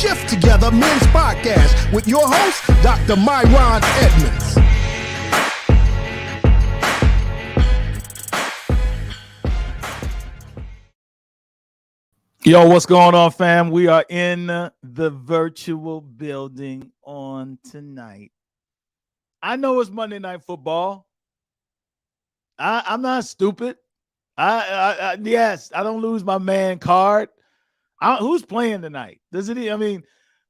Shift Together Men's Podcast with your host, Dr. MyRon Edmonds. Yo, what's going on, fam? We are in the virtual building on tonight. I know it's Monday Night Football. I'm not stupid. Yes, I don't lose my man card. Who's playing tonight?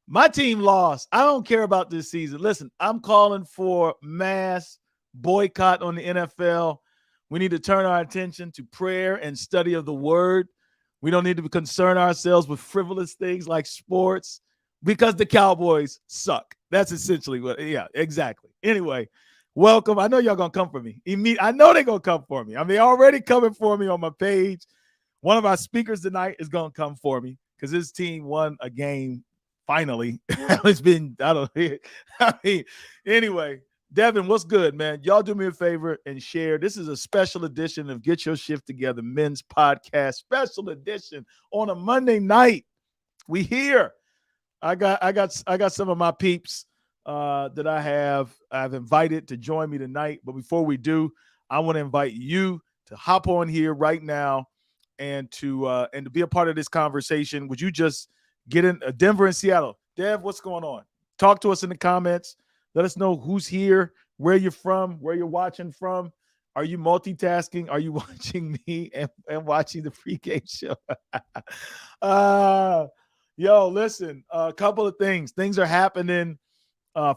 My team lost. I don't care about this season. Listen, I'm calling for mass boycott on the NFL. We need to turn our attention to prayer and study of the word. We don't need to concern ourselves with frivolous things like sports because the Cowboys suck. That's essentially exactly. Anyway, welcome. I know y'all going to come for me. I know they're going to come for me. They're already coming for me on my page. One of our speakers tonight is going to come for me because his team won a game finally. Anyway, Devon, what's good, man? Y'all do me a favor and share. This is a special edition of Get Your Shift Together Men's Podcast, special edition on a Monday night. We here. I got some of my peeps that I've invited to join me tonight. But before we do, I want to invite you to hop on here right now and to be a part of this conversation. Would you just get in Denver and Seattle? Dev, what's going on? Talk to us in the comments. Let us know who's here, where you're from, where you're watching from. Are you multitasking? Are you watching me and watching the pregame show? Yo, listen, a couple of things. Things are happening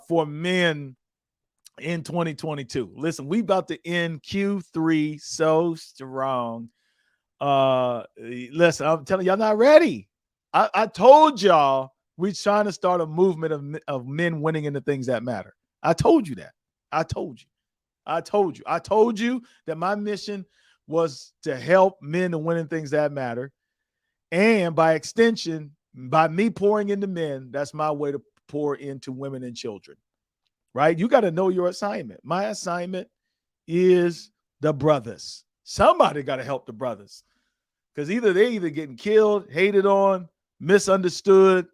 for men in 2022. Listen, we about to end Q3 so strong. Listen, I'm telling y'all not ready. I told y'all we're trying to start a movement of men winning in the things that matter. I told you that. I told you that my mission was to help men to win in things that matter. And by extension, by me pouring into men, that's my way to pour into women and children, right? You got to know your assignment. My assignment is the brothers. Somebody got to help the brothers because they're getting killed, hated on, misunderstood,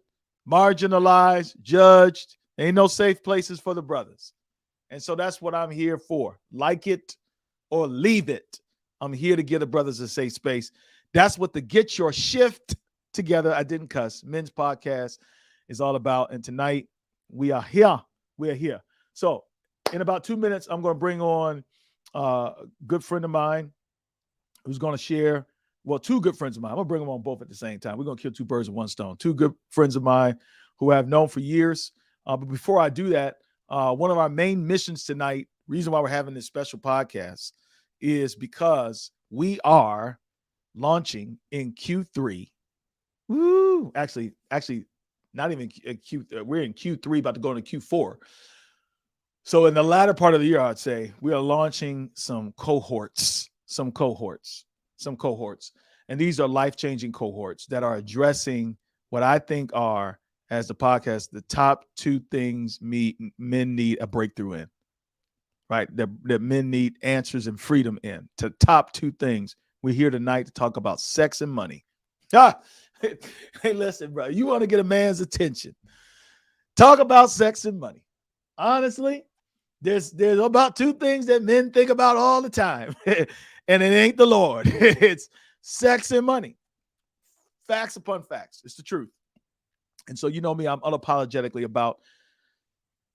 marginalized, judged. Ain't no safe places for the brothers. And so that's what I'm here for. Like it or leave it. I'm here to give the brothers a safe space. That's what the Get Your Shift Together, I didn't cuss, Men's Podcast is all about. And tonight we are here. We're here. So in about 2 minutes, I'm going to bring on a good friend of mine who's going to share. Well, two good friends of mine. I'm going to bring them on both at the same time. We're going to kill two birds with one stone. Two good friends of mine who I've known for years. But before I do that, one of our main missions tonight, reason why we're having this special podcast, is because we are launching in Q3. Woo! Actually, not even Q3. We're in Q3, about to go into Q4. So in the latter part of the year, I'd say we are launching some cohorts. And these are life-changing cohorts that are addressing what I think are, as the podcast, the top two things men need a breakthrough in, right? That men need answers and freedom in. To top two things. We're here tonight to talk about sex and money. Hey, listen, bro, you want to get a man's attention. Talk about sex and money. Honestly, there's about two things that men think about all the time, and it ain't the Lord. It's sex and money. Facts upon facts. It's the truth. And so, you know me, I'm unapologetically about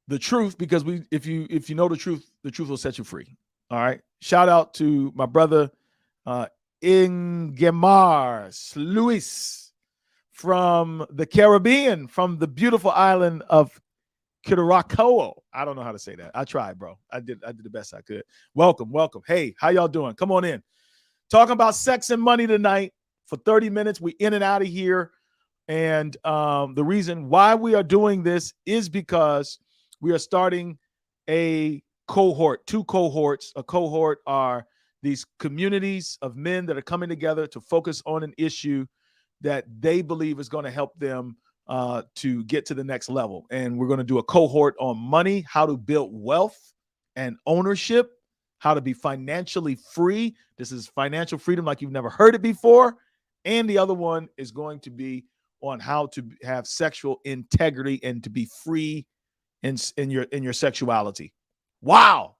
the truth, because if you know the truth will set you free. All right. Shout out to my brother Ingemar Luis from the Caribbean, from the beautiful island of Curacao. I don't know how to say that. I tried, bro. I did the best I could. Welcome. Hey, how y'all doing? Come on in. Talking about sex and money tonight for 30 minutes. We in and out of here. And the reason why we are doing this is because we are starting a cohort, 2 cohorts. A cohort are these communities of men that are coming together to focus on an issue that they believe is going to help them to get to the next level. And we're going to do a cohort on money, how to build wealth and ownership, how to be financially free. This is financial freedom like you've never heard it before. And the other one is going to be on how to have sexual integrity and to be free in your sexuality. Wow.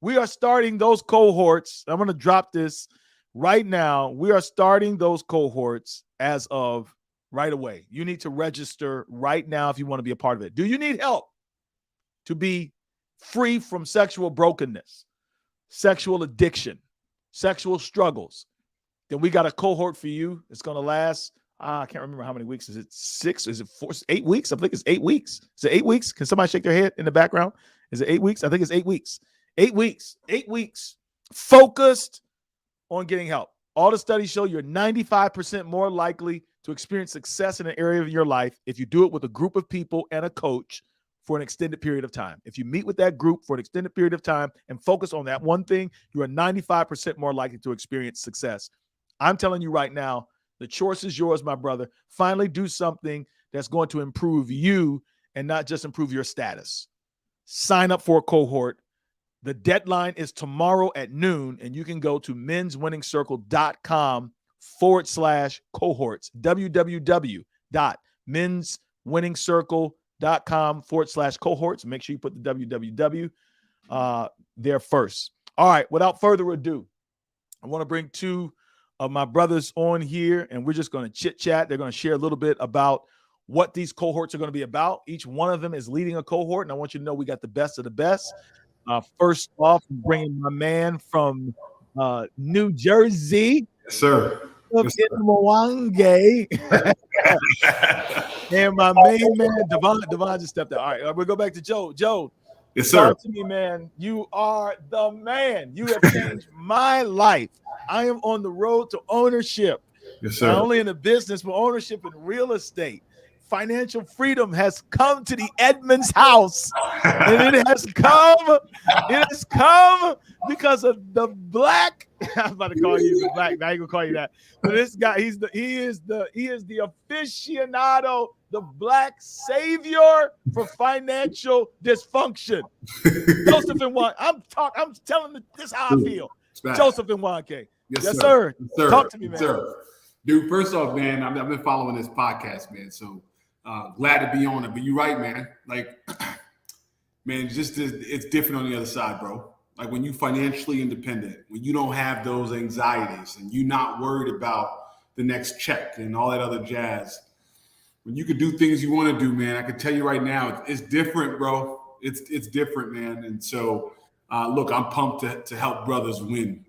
We are starting those cohorts. I'm going to drop this right now. We are starting those cohorts as of right away. You need to register right now if you want to be a part of it. Do you need help to be free from sexual brokenness, sexual addiction, sexual struggles? Then we got a cohort for you. It's going to last, I can't remember how many weeks. Is it 6? Is it 4? 8 weeks? I think it's 8 weeks. Is it 8 weeks? Can somebody shake their head in the background? Is it 8 weeks? I think it's 8 weeks. 8 weeks. 8 weeks focused on getting help. All the studies show you're 95% more likely to experience success in an area of your life if you do it with a group of people and a coach for an extended period of time. If you meet with that group for an extended period of time and focus on that one thing, you are 95% more likely to experience success. I'm telling you right now, the choice is yours, my brother. Finally do something that's going to improve you and not just improve your status. Sign up for a cohort. The deadline is tomorrow at noon, and you can go to menswinningscircle.com/cohorts, www.menswinningscircle.com/cohorts. Make sure you put the www there first. All right, without further ado, I want to bring 2 of my brothers on here, and we're just going to chit chat. They're going to share a little bit about what these cohorts are going to be about. Each one of them is leading a cohort, and I want you to know we got the best of the best. First off, I'm bringing my man from New Jersey. Yes, sir. Nyamwange. And my main man, Devon just stepped out. All right, we'll go back to Joe. Joe, yes, sir. Talk to me, man. You are the man. You have changed my life. I am on the road to ownership. Yes, sir. Not only in the business, but ownership in real estate. Financial freedom has come to the Edmonds house. And it has come because of the black. I'm about to call you the black. Now I ain't gonna call you that. But this guy, he is the aficionado, the black savior for financial dysfunction. Joseph and Juan. I'm telling this how I feel. Joseph and Juan K. Yes, sir. Yes, sir. Talk to me, man. Yes, sir. Dude, first off, man, I've been following this podcast, man. So glad to be on it. But you're right, man. Like, man, it's different on the other side, bro. Like when you financially independent, when you don't have those anxieties and you're not worried about the next check and all that other jazz, when you can do things you want to do, man, I can tell you right now, it's different, bro. It's different, man. And so, look, I'm pumped to help brothers win.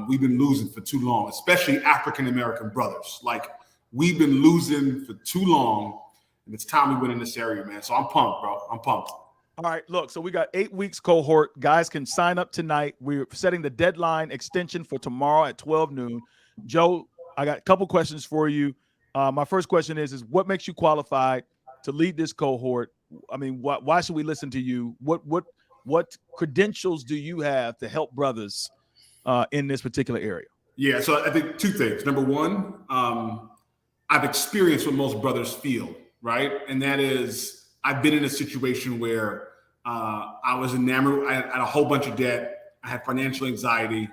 We've been losing for too long, especially African-American brothers. Like we've been losing for too long, and it's time we win in this area, man. So I'm pumped, bro. I'm pumped. All right, look, so we got 8 weeks cohort. Guys can sign up tonight. We're setting the deadline extension for tomorrow at 12 noon. Joe, I got a couple questions for you. My first question is what makes you qualified to lead this cohort? I mean, why should we listen to you? What credentials do you have to help brothers in this particular area? Yeah, so I think 2 things. Number one, I've experienced what most brothers feel, right? And that is I've been in a situation where I was enamored. I had a whole bunch of debt. I had financial anxiety.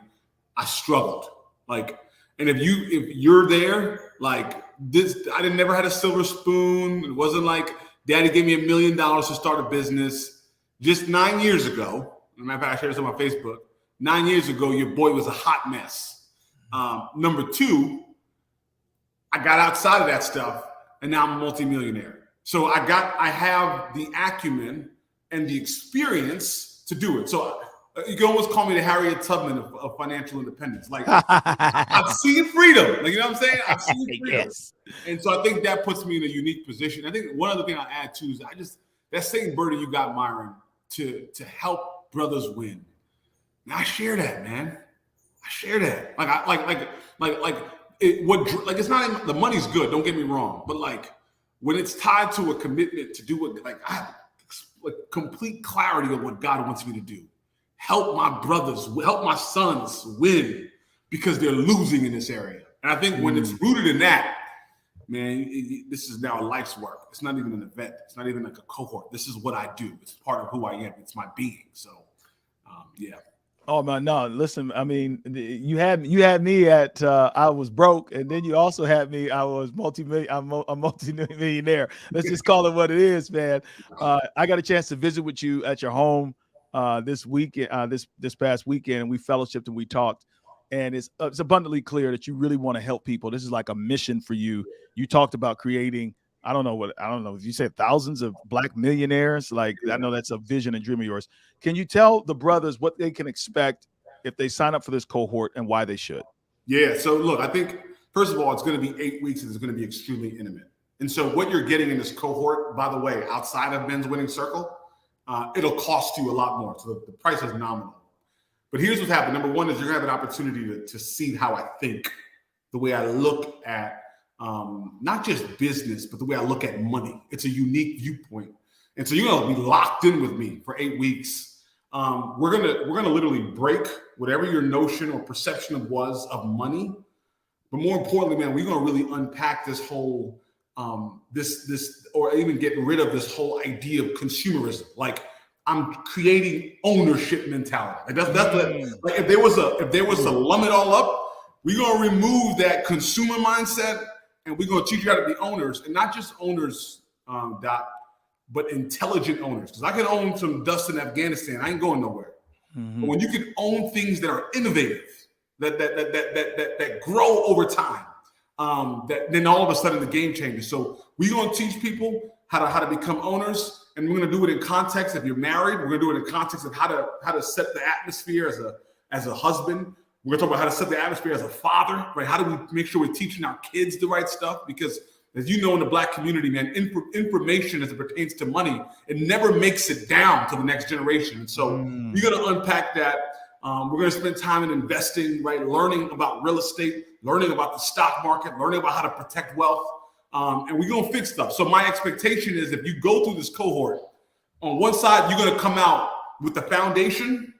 I struggled. Like, and if you're there, like this, I never had a silver spoon. It wasn't like daddy gave me $1 million to start a business. Just 9 years ago, as a matter of fact, I shared this on my Facebook. 9 years ago, your boy was a hot mess. Number 2, I got outside of that stuff, and now I'm a multimillionaire. So I have the acumen and the experience to do it. So you can almost call me the Harriet Tubman of financial independence. Like I've seen freedom. Like, you know what I'm saying? I've seen freedom. Yes. And so I think that puts me in a unique position. I think one other thing I add too is that same burden you got, MyRon, to help brothers win. And I share that, man. I share that. It's not even, the money's good. Don't get me wrong, but like when it's tied to a commitment to do what, like I have complete clarity of what God wants me to do. Help my brothers, help my sons win because they're losing in this area. And I think when it's rooted in that, man, this is now a life's work. It's not even an event. It's not even like a cohort. This is what I do. It's part of who I am. It's my being. So, yeah. Oh man, no! Listen, I mean, you had me at I was broke, and then you also had me. I was a multi-millionaire. Let's just call it what it is, man. I got a chance to visit with you at your home this weekend, this past weekend, and we fellowshipped and we talked. And it's abundantly clear that you really want to help people. This is like a mission for you. You talked about creating. I don't know. You said thousands of Black millionaires. Like, I know that's a vision and dream of yours. Can you tell the brothers what they can expect if they sign up for this cohort and why they should? Yeah. So look, I think first of all, it's going to be 8 weeks and it's going to be extremely intimate. And so what you're getting in this cohort, by the way, outside of Men's Winning Circle, it'll cost you a lot more. So the price is nominal. But here's what's happened. Number one is you're going to have an opportunity to see how I think, the way I look at not just business, but the way I look at money. It's a unique viewpoint. And so you're going to be locked in with me for 8 weeks. We're gonna literally break whatever your notion or perception was of money. But more importantly, man, we're going to really unpack this whole this or even get rid of this whole idea of consumerism. Like, I'm creating ownership mentality. Like that's like if there was to lump it all up, we're gonna remove that consumer mindset and we're gonna teach you how to be owners, and not just owners, Doc, but intelligent owners. Because I can own some dust in Afghanistan, I ain't going nowhere. Mm-hmm. But when you can own things that are innovative, that grow over time, that then all of a sudden the game changes. So we're gonna teach people how to become owners. And we're going to do it in context. If you're married, we're going to do it in context of how to set the atmosphere as a husband. We're going to talk about how to set the atmosphere as a father, right? How do we make sure we're teaching our kids the right stuff? Because as you know, in the Black community, man, information as it pertains to money, it never makes it down to the next generation. And so we're going to unpack that. We're going to spend time in investing, right? Learning about real estate, learning about the stock market, learning about how to protect wealth. And we're going to fix stuff. So my expectation is if you go through this cohort, on one side, you're going to come out with the foundation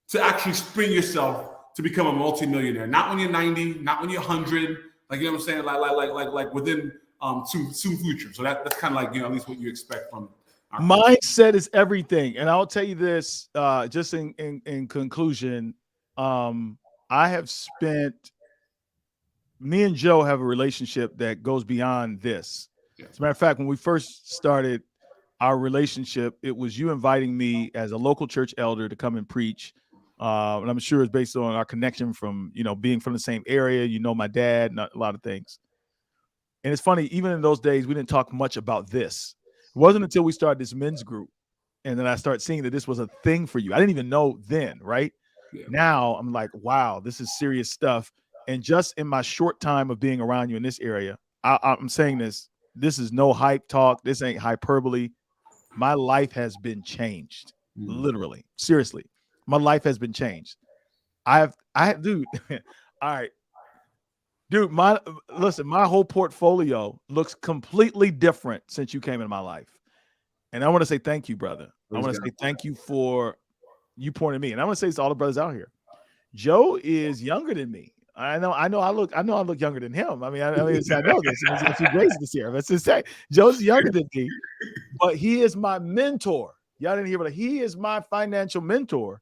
to actually spring yourself to become a multimillionaire. Not when you're 90, not when you're 100, like, you know what I'm saying? Like within soon future. So that's kind of like, you know, at least what you expect from it. Mindset is everything. And I'll tell you this, just in conclusion, I have spent me and Joe have a relationship that goes beyond this. As a matter of fact, when we first started our relationship, it was you inviting me as a local church elder to come and preach. And I'm sure it's based on our connection from, you know, being from the same area, you know, my dad, and a lot of things. And it's funny, even in those days, we didn't talk much about this. It wasn't until we started this men's group. And then I started seeing that this was a thing for you. I didn't even know then, right? Yeah. Now I'm like, wow, this is serious stuff. And just in my short time of being around you in this area, I'm saying this is no hype talk. This ain't hyperbole. My life has been changed. Literally. Seriously. My life has been changed. Dude. All right. Dude, my whole portfolio looks completely different since you came into my life. And I want to say thank you, brother. I want to say thank you for you pouring in me. And I want to say this to all the brothers out here. Joe is younger than me. I know I look younger than him. I know this. It's a few graces this year. Let's just say Joe's younger than me, but he is my mentor. Y'all didn't hear, but he is my financial mentor.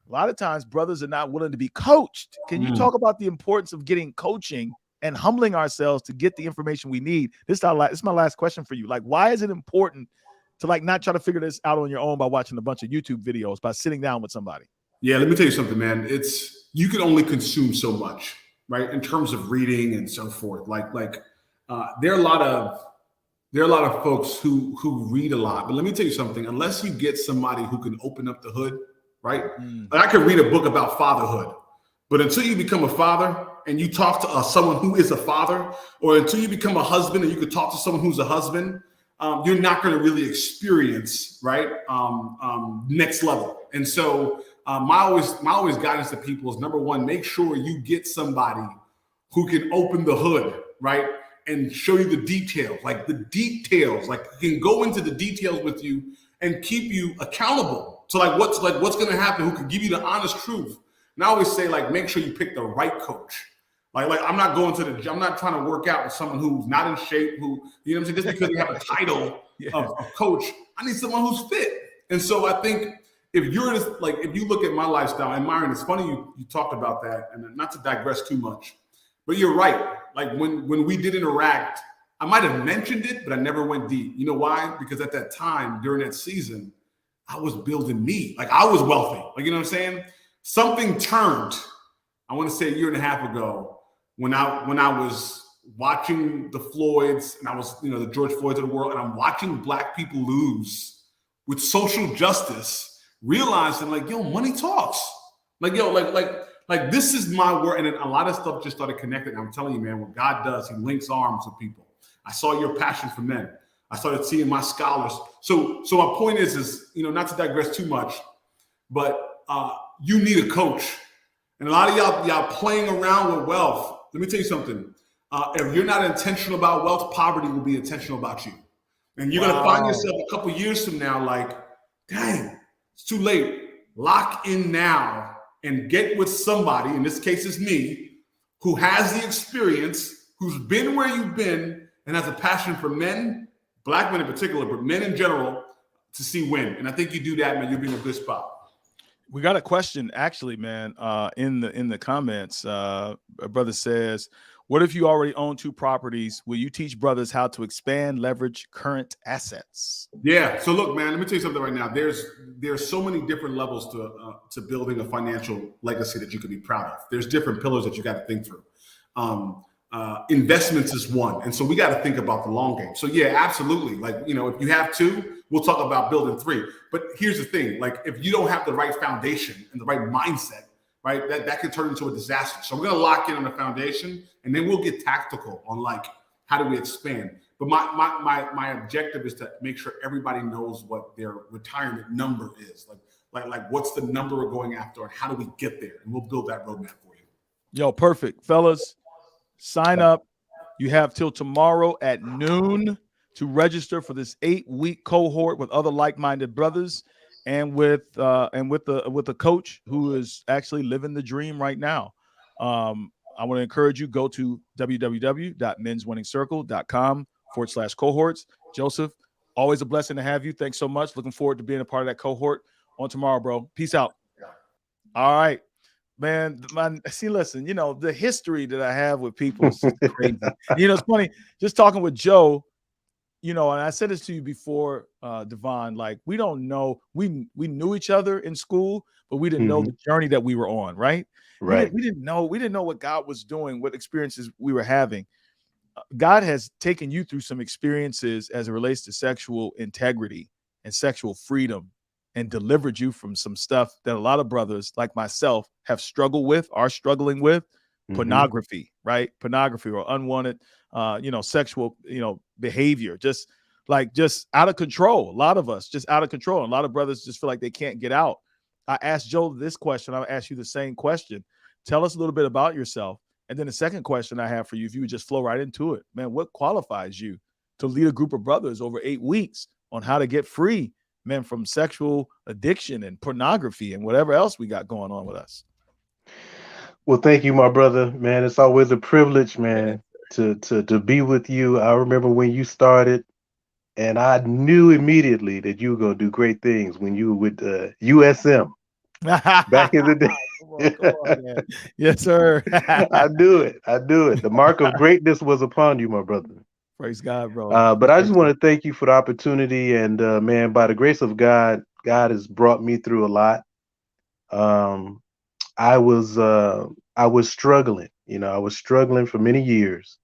A lot of times brothers are not willing to be coached. Can you talk about the importance of getting coaching and humbling ourselves to get the information we need? This is my last question for you. Like, why is it important to like not try to figure this out on your own by watching a bunch of YouTube videos, by sitting down with somebody? Yeah, let me tell you something, man. You can only consume so much, right? In terms of reading and so forth. There are a lot of there are a lot of folks who read a lot, but let me tell you something. Unless you get somebody who can open up the hood, right? Like I could read a book about fatherhood, but until you become a father and you talk to someone who is a father, or until you become a husband and you could talk to someone who's a husband, you're not going to really experience, right? Next level. And so my always guidance to people is, number one, make sure you get somebody who can open the hood, right? And show you the details, like can go into the details with you and keep you accountable to what's going to happen, who can give you the honest truth. And I always say, make sure you pick the right coach. Like I'm not going to the gym. I'm not trying to work out with someone who's not in shape, who, you know what I'm saying? Just because they have a title of coach, I need someone who's fit. And so I think if you're just if you look at my lifestyle, and MyRon, it's funny you talked about that, and not to digress too much, but you're right. When we did interact, I might have mentioned it, but I never went deep. You know why? Because at that time, during that season, I was building me. I was wealthy. You know what I'm saying? Something turned, I want to say a year and a half ago, when I was watching the Floyds, and I was, the George Floyds of the world, and I'm watching Black people lose with social justice, realizing money talks. This is my word. And then a lot of stuff just started connecting. I'm telling you, man, what God does, he links arms with people. I saw your passion for men. I started seeing my scholars. So my point is, not to digress too much, but you need a coach. And a lot of y'all playing around with wealth. Let me tell you something. If you're not intentional about wealth, poverty will be intentional about you. And you're going to find yourself a couple years from now dang, it's too late. Lock in now. And get with somebody, in this case it's me, who has the experience, who's been where you've been, and has a passion for men, Black men in particular, but men in general, to see win. And I think you do that, man, you'll be in a good spot. We got a question, actually, man, in the comments. A brother says, what if you already own 2 properties? Will you teach brothers how to expand, leverage current assets? Yeah. So look, man, let me tell you something right now. There's so many different levels to building a financial legacy that you can be proud of. There's different pillars that you got to think through. Investments is one. And so we got to think about the long game. So yeah, absolutely. If you have 2, we'll talk about building 3. But here's the thing, if you don't have the right foundation and the right mindset, right, that could turn into a disaster. So we're going to lock in on the foundation, and then we'll get tactical on how do we expand. But my objective is to make sure everybody knows what their retirement number is. What's the number we're going after, and how do we get there? And we'll build that roadmap for you. Yo, perfect. Fellas, sign up. You have till tomorrow at noon to register for this 8-week cohort with other like-minded brothers, and with a coach who is actually living the dream right now. I want to encourage you, go to www.menswinningcircle.com/cohorts. Joseph, always a blessing to have you. Thanks so much. Looking forward to being a part of that cohort on tomorrow, bro. Peace out. All right, man. Listen, the history that I have with people is just crazy. It's funny, just talking with Joe, and I said this to you before, Devon, we don't know, we knew each other in school, but we didn't know the journey that we were on, right? Right. We didn't know what God was doing, what experiences we were having. God has taken you through some experiences as it relates to sexual integrity and sexual freedom, and delivered you from some stuff that a lot of brothers like myself have struggled with, are struggling with. Pornography, right? Pornography or unwanted, sexual, behavior, just out of control. A lot of us just out of control. A lot of brothers just feel like they can't get out. I asked Joe this question. I'll ask you the same question. Tell us a little bit about yourself. And then the second question I have for you, if you would just flow right into it, man, what qualifies you to lead a group of brothers over 8 weeks on how to get free, man, from sexual addiction and pornography and whatever else we got going on with us? Well, thank you, my brother, man. It's always a privilege, man, to be with you. I remember when you started, and I knew immediately that you were going to do great things when you were with USM back in the day. Come on, man. Yes, sir. I knew it. The mark of greatness was upon you, my brother. Praise God, bro. But I just want to thank you for the opportunity. And man, by the grace of God, God has brought me through a lot. I was struggling, I was struggling for many years.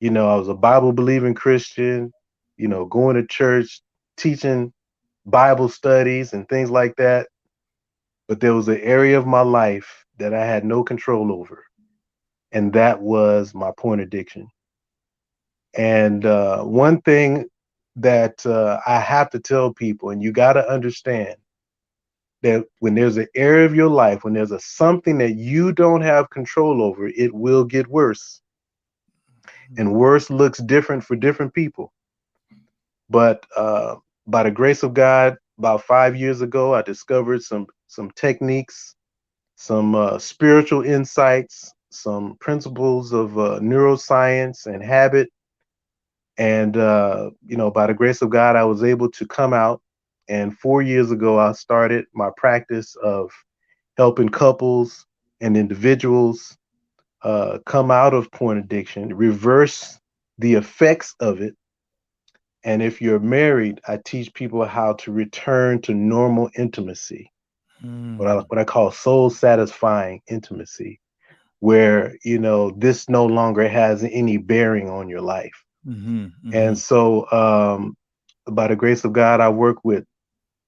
I was a Bible believing Christian. going to church, teaching Bible studies and things like that. But there was an area of my life that I had no control over, and that was my porn addiction. And one thing that I have to tell people, and you got to understand that when there's an area of your life, when there's something that you don't have control over, it will get worse. And worse looks different for different people. But by the grace of God, about 5 years ago, I discovered some techniques, some spiritual insights, some principles of neuroscience and habit. And, by the grace of God, I was able to come out. And 4 years ago, I started my practice of helping couples and individuals come out of porn addiction, reverse the effects of it. And if you're married, I teach people how to return to normal intimacy, what I call soul satisfying intimacy, where, this no longer has any bearing on your life. And so by the grace of God, I work with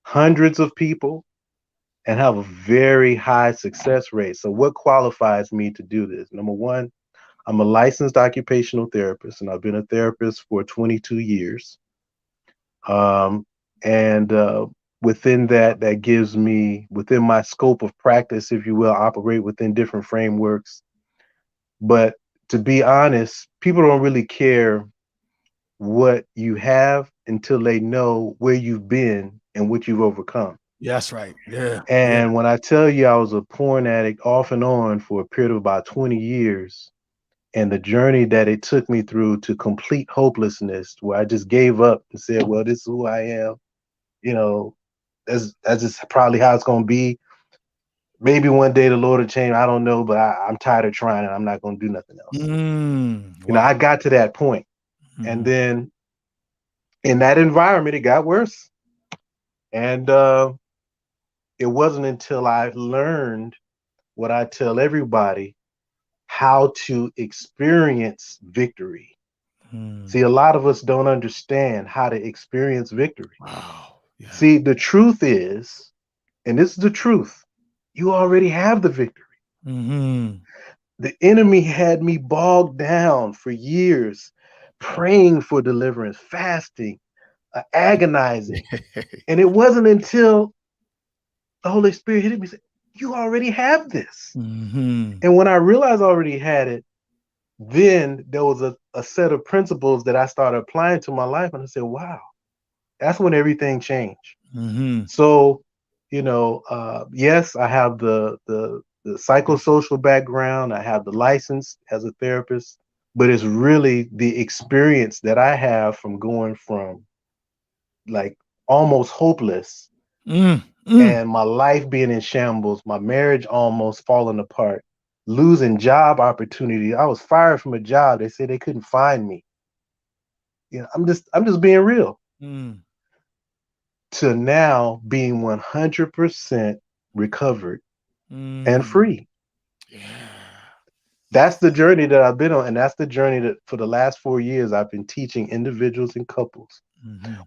hundreds of people and have a very high success rate. So what qualifies me to do this? Number one, I'm a licensed occupational therapist, and I've been a therapist for 22 years. And within that gives me, within my scope of practice, if you will, operate within different frameworks. But to be honest, people don't really care what you have until they know where you've been and what you've overcome. Yeah, that's right. Yeah. And when I tell you I was a porn addict off and on for a period of about 20 years, and the journey that it took me through to complete hopelessness, where I just gave up and said, well, this is who I am. That's just probably how it's going to be. Maybe one day the Lord will change. I don't know, but I'm tired of trying, and I'm not going to do nothing else. Wow. I got to that point. And then in that environment, it got worse. And it wasn't until I learned what I tell everybody, how to experience victory. See, a lot of us don't understand how to experience victory. Wow. Yeah. See, the truth is, and this is the truth, you already have the victory. The enemy had me bogged down for years, praying for deliverance, fasting, agonizing. And it wasn't until the Holy Spirit hit me and said, you already have this. And when I realized I already had it, then there was a set of principles that I started applying to my life. And I said, wow, that's when everything changed. So, yes, I have the psychosocial background. I have the license as a therapist, but it's really the experience that I have from going from like almost hopeless and my life being in shambles, my marriage almost falling apart, losing job opportunity. I was fired from a job. They said they couldn't find me. I'm just being real. To now being 100% recovered and free. Yeah. That's the journey that I've been on, and that's the journey that for the last 4 years I've been teaching individuals and couples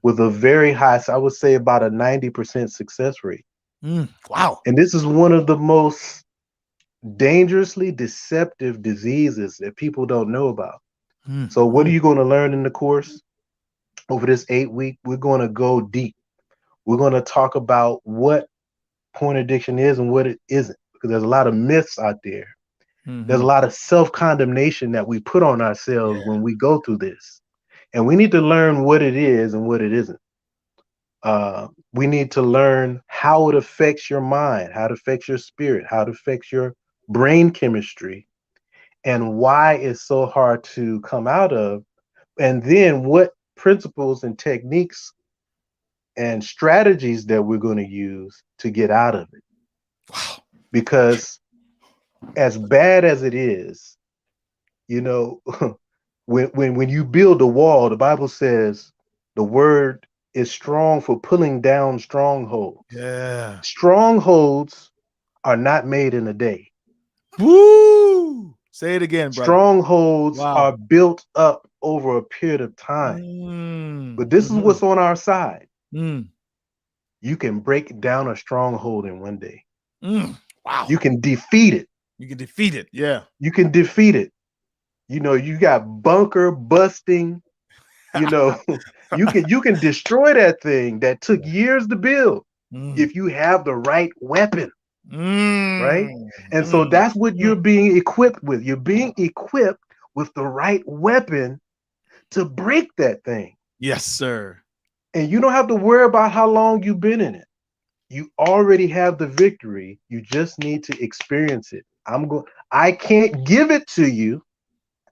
with a very high, so I would say about a 90% success rate. Wow. And this is one of the most dangerously deceptive diseases that people don't know about. So what are you going to learn in the course? Over this 8-week, we're going to go deep. We're going to talk about what porn addiction is and what it isn't, because there's a lot of myths out there. There's a lot of self-condemnation that we put on ourselves when we go through this. And we need to learn what it is and what it isn't. We need to learn how it affects your mind, how it affects your spirit, how it affects your brain chemistry, and why it's so hard to come out of. And then what principles and techniques and strategies that we're going to use to get out of it. Wow. Because as bad as it is, when you build a wall, the Bible says the word is strong for pulling down strongholds. Yeah. Strongholds are not made in a day. Woo! Say it again, brother. Strongholds are built up over a period of time. But this is Mm-hmm. what's on our side. Mm. You can break down a stronghold in one day. Wow. You can defeat it. You can defeat it. Yeah. You can defeat it. You know, you got bunker busting. You know, you can destroy that thing that took years to build if you have the right weapon. Right? And so that's what you're being equipped with. You're being equipped with the right weapon to break that thing. Yes, sir. And you don't have to worry about how long you've been in it. You already have the victory. You just need to experience it. I can't give it to you.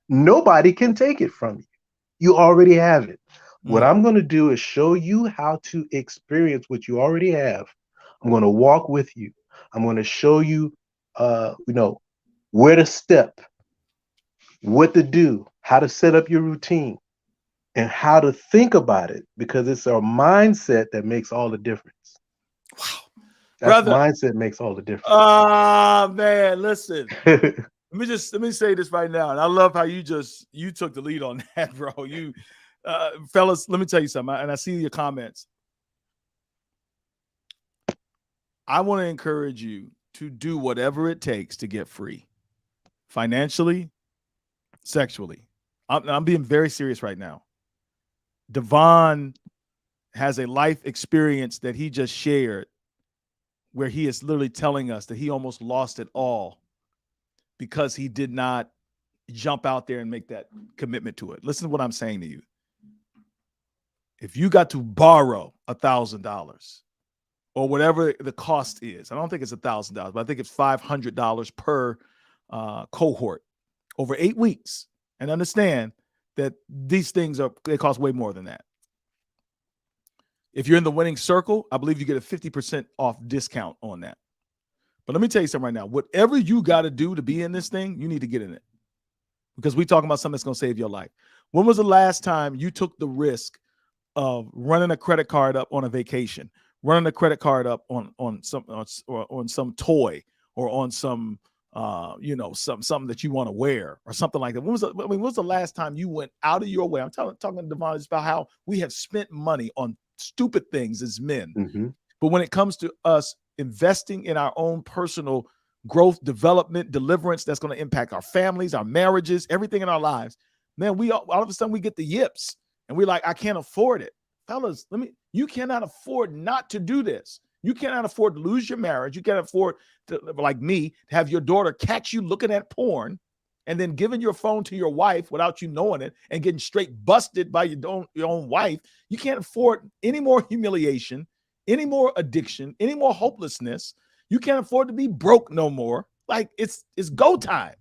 Nobody can take it from you. You already have it. What I'm going to do is show you how to experience what you already have. I'm going to walk with you. I'm going to show you, where to step, what to do, how to set up your routine, and how to think about it, because it's our mindset that makes all the difference. Wow. That mindset makes all the difference. Man, listen. Let me say this right now. And I love how you took the lead on that, bro. You fellas, let me tell you something. And I see your comments. I want to encourage you to do whatever it takes to get free. Financially, sexually. I'm being very serious right now. Devon has a life experience that he just shared where he is literally telling us that he almost lost it all because he did not jump out there and make that commitment to it. Listen to what I'm saying to you. If you got to borrow $1,000 or whatever the cost is, I don't think it's $1,000, but I think it's $500 per cohort over 8 weeks. And understand that these things they cost way more than that. If you're in the winning circle, I believe you get a 50% off discount on that. But let me tell you something right now. Whatever you got to do to be in this thing, you need to get in it. Because we're talking about something that's going to save your life. When was the last time you took the risk of running a credit card up on a vacation, running a credit card up on some toy or on some something that you want to wear or something like that? When was the last time you went out of your way? I'm talking to Devon about how we have spent money on stupid things as men. Mm-hmm. But when it comes to us investing in our own personal growth, development, deliverance, that's going to impact our families, our marriages, everything in our lives, man, we all of a sudden we get the yips and we're like, I can't afford it. Fellas, you cannot afford not to do this. You cannot afford to lose your marriage. You can't afford to, like me, to have your daughter catch you looking at porn and then giving your phone to your wife without you knowing it and getting straight busted by your own wife. You can't afford any more humiliation, any more addiction, any more hopelessness. You can't afford to be broke no more. Like it's go time.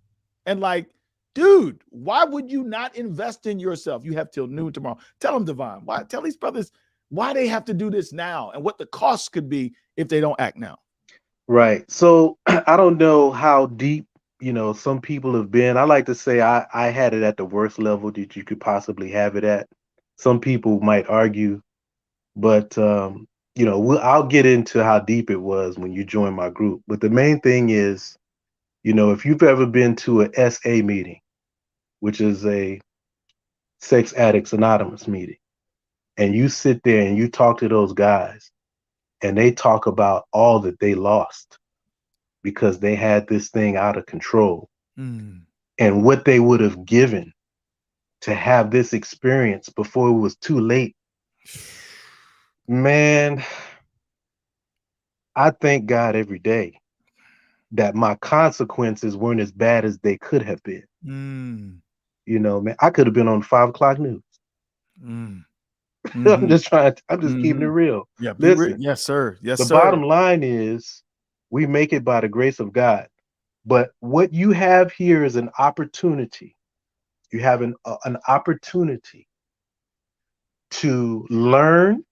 And like, dude, why would you not invest in yourself? You have till noon tomorrow. Tell them, Devon. Why? Tell these brothers why they have to do this now and what the costs could be if they don't act now. Right. So I don't know how deep, some people have been. I like to say I had it at the worst level that you could possibly have it at. Some people might argue, but I'll get into how deep it was when you join my group. But the main thing is, if you've ever been to a SA meeting, which is a Sex Addicts Anonymous meeting, and you sit there and you talk to those guys and they talk about all that they lost because they had this thing out of control and what they would have given to have this experience before it was too late. Man, I thank God every day that my consequences weren't as bad as they could have been. Man, I could have been on 5 o'clock news. I'm just keeping it real. Yeah, listen. Yes, sir. Yes, the sir. bottom line is we make it by the grace of God. But what you have here is an opportunity. You have an opportunity to learn,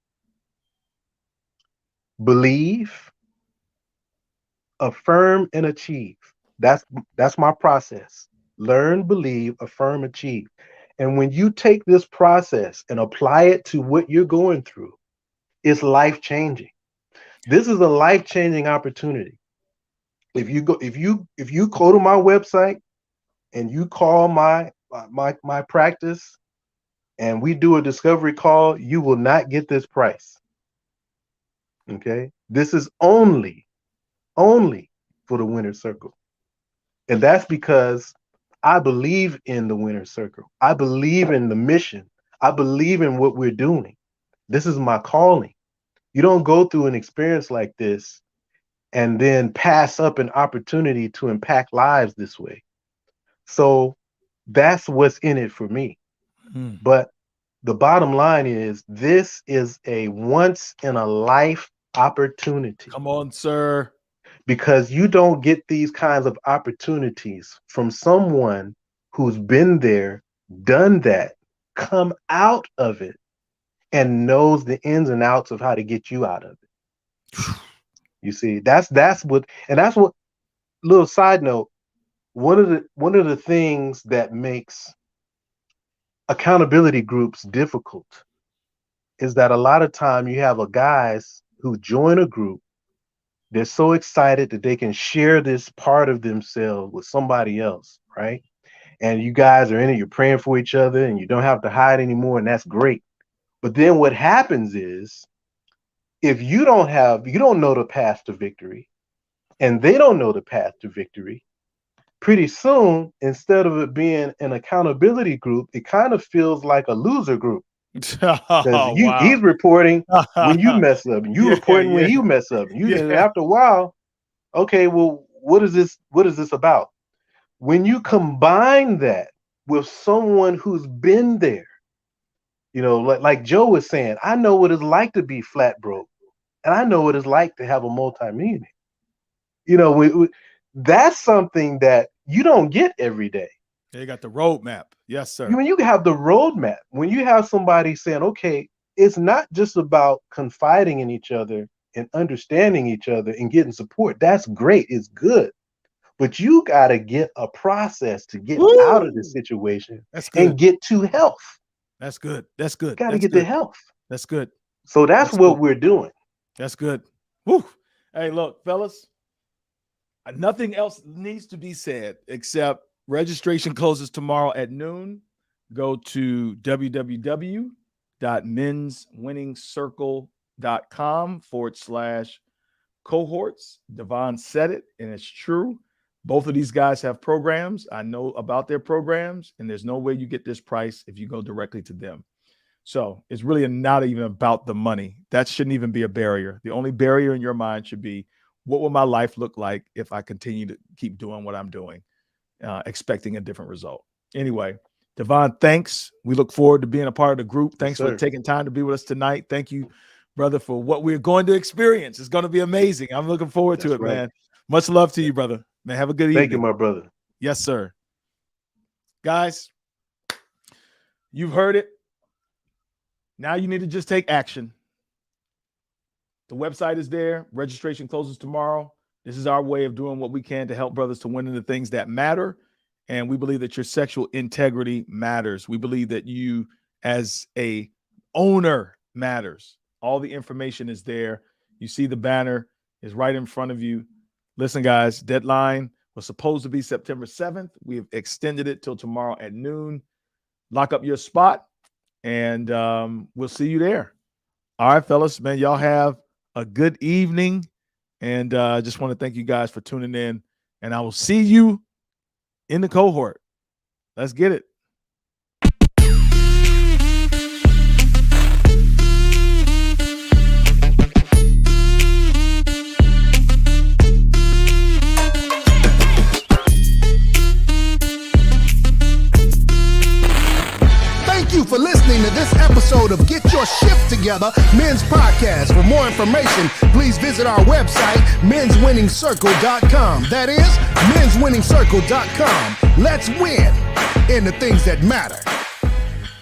believe, affirm, and achieve. That's my process. Learn, believe, affirm, achieve. And when you take this process and apply it to what you're going through, it's life-changing. This is a life-changing opportunity. If you go to my website and you call my practice and we do a discovery call, you will not get this price. Okay? This is only for the winner's circle. And that's because I believe in the winner's circle. I believe in the mission. I believe in what we're doing. This is my calling. You don't go through an experience like this and then pass up an opportunity to impact lives this way. So that's what's in it for me. But the bottom line is, this is a once in a life opportunity. Come on, sir. Because you don't get these kinds of opportunities from someone who's been there, done that, come out of it, and knows the ins and outs of how to get you out of it. You see, that's what little side note, one of the things that makes accountability groups difficult is that a lot of time you have guys who join a group. They're so excited that they can share this part of themselves with somebody else, right? And you guys are in it, you're praying for each other, and you don't have to hide anymore, and that's great. But then what happens is, if you don't know the path to victory, and they don't know the path to victory, pretty soon, instead of it being an accountability group, it kind of feels like a loser group. Wow. He's reporting when you mess up, and you reporting when you mess up. And after a while, okay, well, what is this about? When you combine that with someone who's been there, like Joe was saying, I know what it's like to be flat broke, and I know what it's like to have a multi-millionaire. That's something that you don't get every day. They got the roadmap. Yes, sir. When you have the roadmap, when you have somebody saying, okay, it's not just about confiding in each other and understanding each other and getting support. That's great. It's good. But you got to get a process to get out of the situation and get to health. That's good. That's good. Got to get to health. That's good. So that's what we're doing. That's good. Woo. Hey, look, fellas, nothing else needs to be said except registration closes tomorrow at noon. Go to www.menswinningcircle.com/cohorts. Devon said it, and it's true. Both of these guys have programs. I know about their programs, and there's no way you get this price if you go directly to them. So it's really not even about the money. That shouldn't even be a barrier. The only barrier in your mind should be, what will my life look like if I continue to keep doing what I'm doing? Expecting a different result. Anyway, Devon, thanks. We look forward to being a part of the group. Thanks for taking time to be with us tonight. Thank you, brother, for what we're going to experience. It's going to be amazing. I'm looking forward to it, man. Much love to you, brother. Man, have a good evening. Thank you, my brother. Yes, sir. Guys, you've heard it. Now you need to just take action. The website is there. Registration closes tomorrow. This is our way of doing what we can to help brothers to win in the things that matter. And we believe that your sexual integrity matters. We believe that you as a owner matters. All the information is there. You see the banner is right in front of you. Listen, guys, deadline was supposed to be September 7th. We've extended it till tomorrow at noon. Lock up your spot, and we'll see you there. All right, fellas, man, y'all have a good evening. And I just want to thank you guys for tuning in. And I will see you in the cohort. Let's get it. Thank you for listening to this episode of Get Your Shift Together Men's Podcast. For more information, please visit our website, menswinningcircle.com. That is, menswinningcircle.com. Let's win in the things that matter.